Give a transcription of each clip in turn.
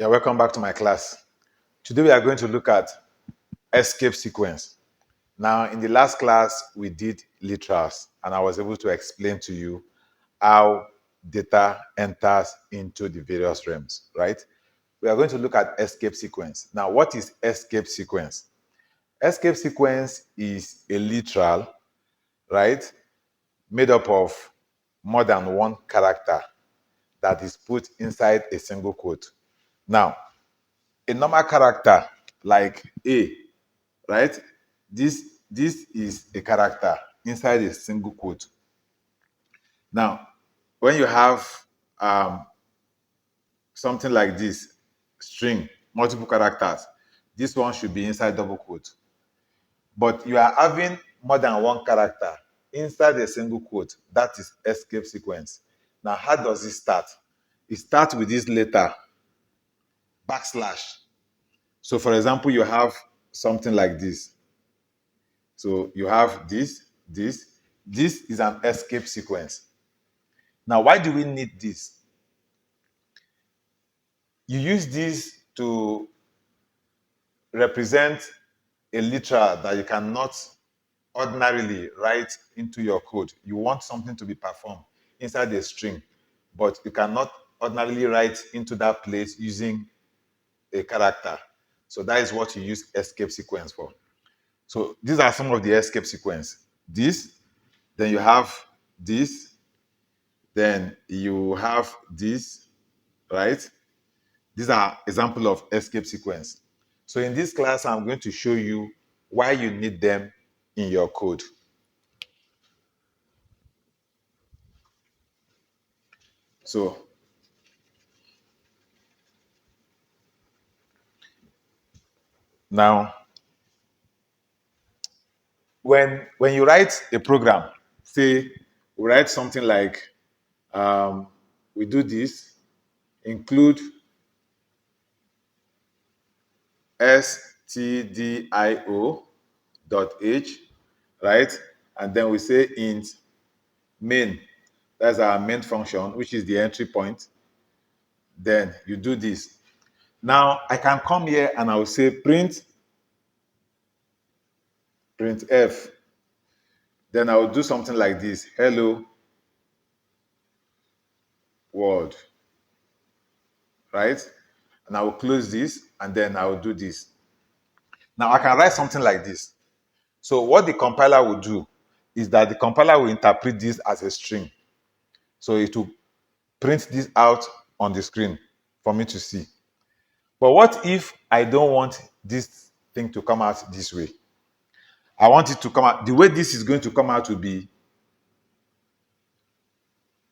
Yeah, welcome back to my class. Today we are going to look at escape sequence. Now, in the last class, we did literals, and I was able to explain to you how data enters into the various realms, right? We are going to look at escape sequence. Now, what is escape sequence? Escape sequence is a literal, right, made up of more than one character that is put inside a single quote. Now, a normal character like A, right? This is a character inside a single quote. Now, when you have um, something like this, string, multiple characters, this one should be inside double quote. But you are having more than one character inside a single quote. That is escape sequence. Now, how does it start? It starts with this letter, backslash. So, for example, you have something like this. So you have this. This is an escape sequence. Now, why do we need this? You use this to represent a literal that you cannot ordinarily write into your code. You want something to be performed inside a string, but you cannot ordinarily write into that place using a character. So that is what you use escape sequence for. So these are some of the escape sequence. This, then you have this, then you have this, right? These are example of escape sequence. So in this class, I'm going to show you why you need them in your code. So now, when you write a program, say we write something like we do this, include stdio.h, right? And then we say int main. That's our main function, which is the entry point. Then you do this. Now I can come here and I will say print f. Then I will do something like this. Hello world. Right? And I will close this and then I will do this. Now I can write something like this. So what the compiler will do is that the compiler will interpret this as a string. So it will print this out on the screen for me to see. But what if I don't want this thing to come out this way? I want it to come out. The way this is going to come out will be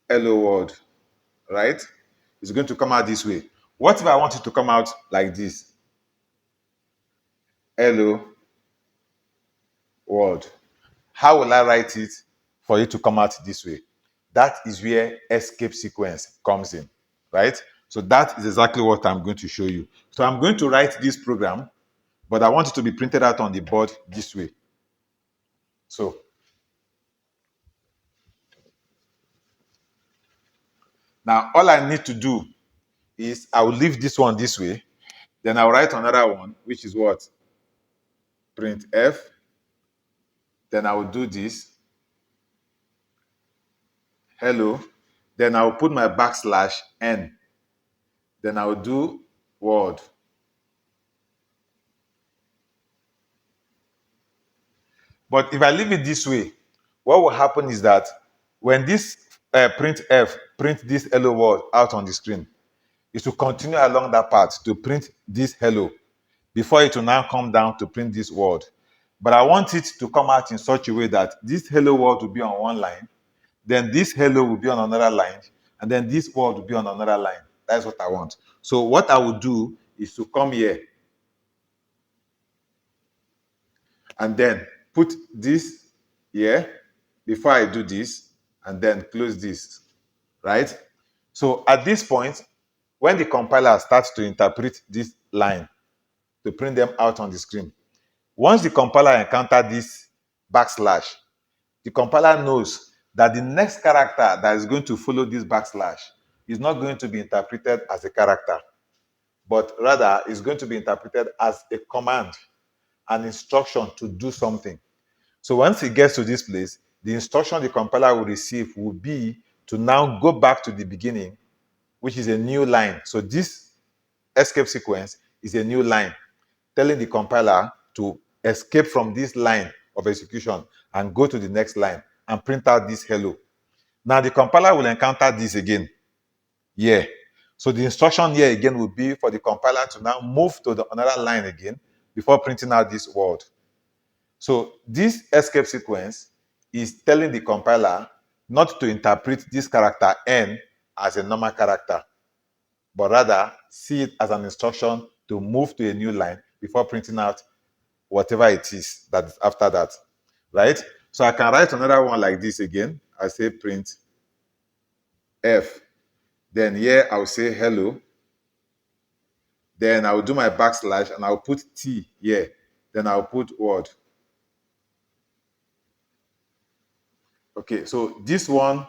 hello world, right? It's going to come out this way. What if I want it to come out like this? Hello world. How will I write it for it to come out this way? That is where escape sequence comes in, right? So that is exactly what I'm going to show you. So I'm going to write this program, but I want it to be printed out on the board this way. So now all I need to do is I will leave this one this way. Then I'll write another one, which is what? Print f. Then I will do this. Hello. Then I will put my backslash n. Then I will do word. But if I leave it this way, what will happen is that when this print f print this hello world out on the screen, it will continue along that path to print this hello before it will now come down to print this word. But I want it to come out in such a way that this hello world will be on one line, then this hello will be on another line, and then this word will be on another line. That's what I want. So what I will do is to come here and then put this here before I do this, and then close this, right? So at this point, when the compiler starts to interpret this line to print them out on the screen, once the compiler encounters this backslash, the compiler knows that the next character that is going to follow this backslash is not going to be interpreted as a character, but rather is going to be interpreted as a command, an instruction to do something. So once it gets to this place, the instruction the compiler will receive will be to now go back to the beginning, which is a new line. So this escape sequence is a new line telling the compiler to escape from this line of execution and go to the next line and print out this hello. Now the compiler will encounter this again here. So the instruction here again will be for the compiler to now move to another line again before printing out this word. So this escape sequence is telling the compiler not to interpret this character n as a normal character, but rather see it as an instruction to move to a new line before printing out whatever it is that is after that, right? So I can write another one like this again. I say print f. Then here I'll say hello. Then I'll do my backslash and I'll put t here. Then I'll put word. Okay, so this one,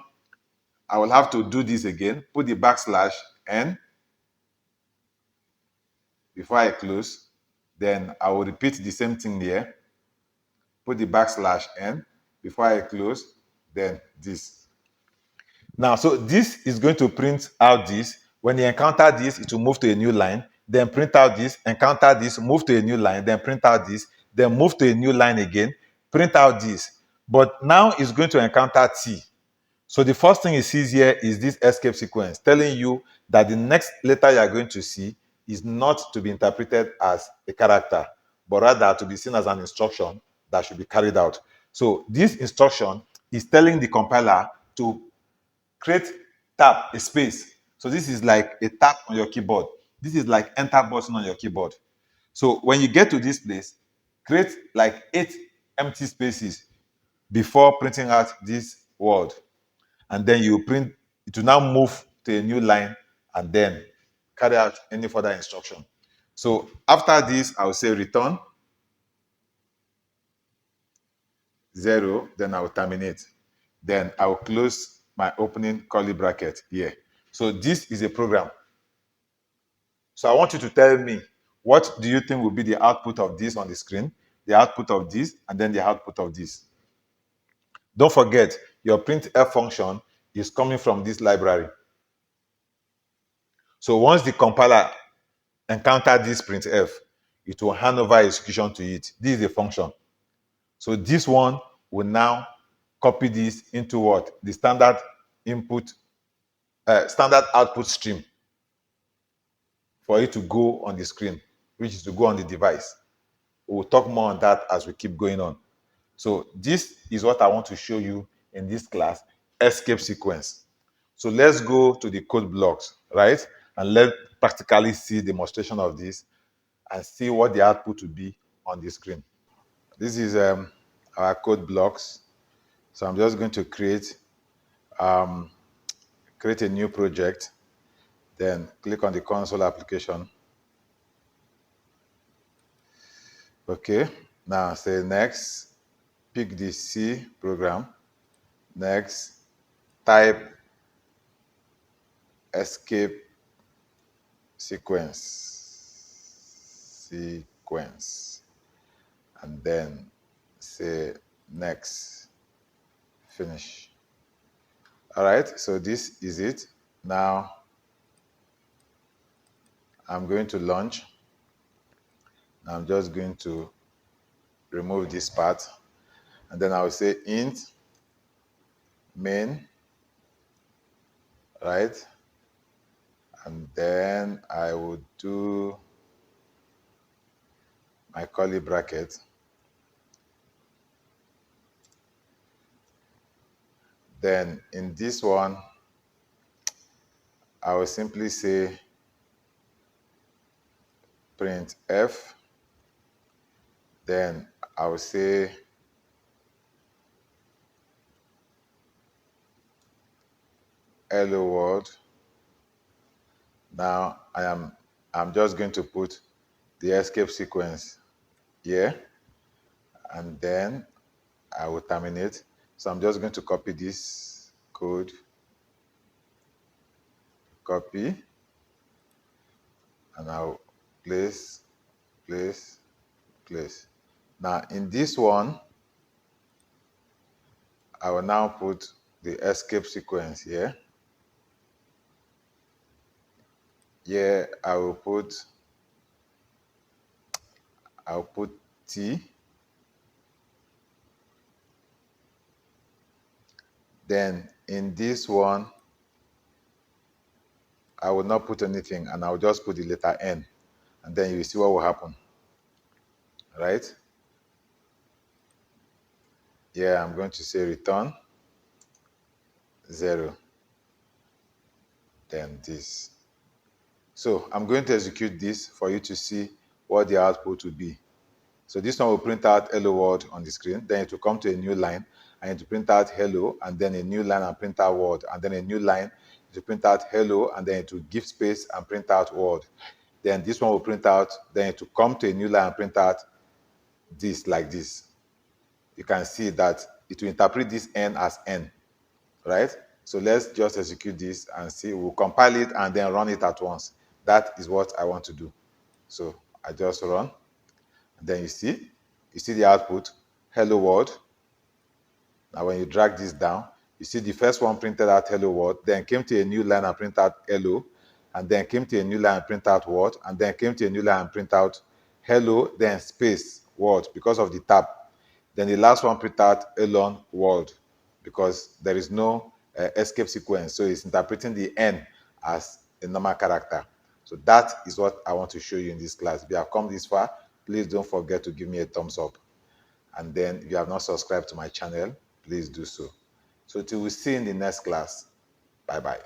I will have to do this again. Put the backslash n before I close. Then I will repeat the same thing here. Put the backslash n before I close. Then this. Now, so this is going to print out this. When you encounter this, it will move to a new line. Then print out this, encounter this, move to a new line. Then print out this, then move to a new line again. Print out this. But now it's going to encounter T. So the first thing it sees here is this escape sequence telling you that the next letter you are going to see is not to be interpreted as a character, but rather to be seen as an instruction that should be carried out. So this instruction is telling the compiler to create tab, a space. So this is like a tap on your keyboard. This is like enter button on your keyboard. So when you get to this place, create like 8 empty spaces before printing out this word. And then you print, it will now move to a new line and then carry out any further instruction. So after this, I will say return 0, then I will terminate. Then I will close my opening curly bracket here. So this is a program. So I want you to tell me, what do you think will be the output of this on the screen, the output of this, and then the output of this? Don't forget, your printf function is coming from this library. So once the compiler encounters this printf, it will hand over execution to it. This is a function. So this one will now copy this into what? The standard input, standard output stream for it to go on the screen, which is to go on the device. We'll talk more on that as we keep going on. So this is what I want to show you in this class, escape sequence. So let's go to the code blocks, right? And let's practically see demonstration of this and see what the output will be on the screen. This is our code blocks. So I'm just going to create a new project, then click on the console application. Okay, now say next, pick the C program, next, type escape sequence, and then say next, finish. All right, so this is it. Now I'm going to launch. I'm just going to remove this part, and then I'll say int main, right? And then I would do my curly bracket. Then in this one, I will simply say print f. Then I will say hello world. Now I'm just going to put the escape sequence here, and then I will terminate. So I'm just going to copy this code, copy, and I'll place, place, place. Now in this one, I will now put the escape sequence here. Here I'll put T. Then in this one, I will not put anything and I'll just put the letter N, and then you will see what will happen, right? Here I'm going to say return 0, then this. So I'm going to execute this for you to see what the output will be. So this one will print out hello world on the screen, then it will come to a new line and it will print out hello, and then a new line and print out word, and then a new line to print out hello, and then it will give space and print out word. Then this one will print out, then it will come to a new line and print out this like this. You can see that it will interpret this N as N, right? So let's just execute this and see. We'll compile it and then run it at once. That is what I want to do. So I just run, and then you see the output, hello world. Now when you drag this down, you see the first one printed out hello world, then came to a new line and print out hello, and then came to a new line and print out word, and then came to a new line and print out hello, then space word because of the tab. Then the last one print out elon word because there is no escape sequence, so it's interpreting the N as a normal character. So that is what I want to show you in this class. If you have come this far, please don't forget to give me a thumbs up. And then if you have not subscribed to my channel, please do so. So till we see in the next class, bye-bye.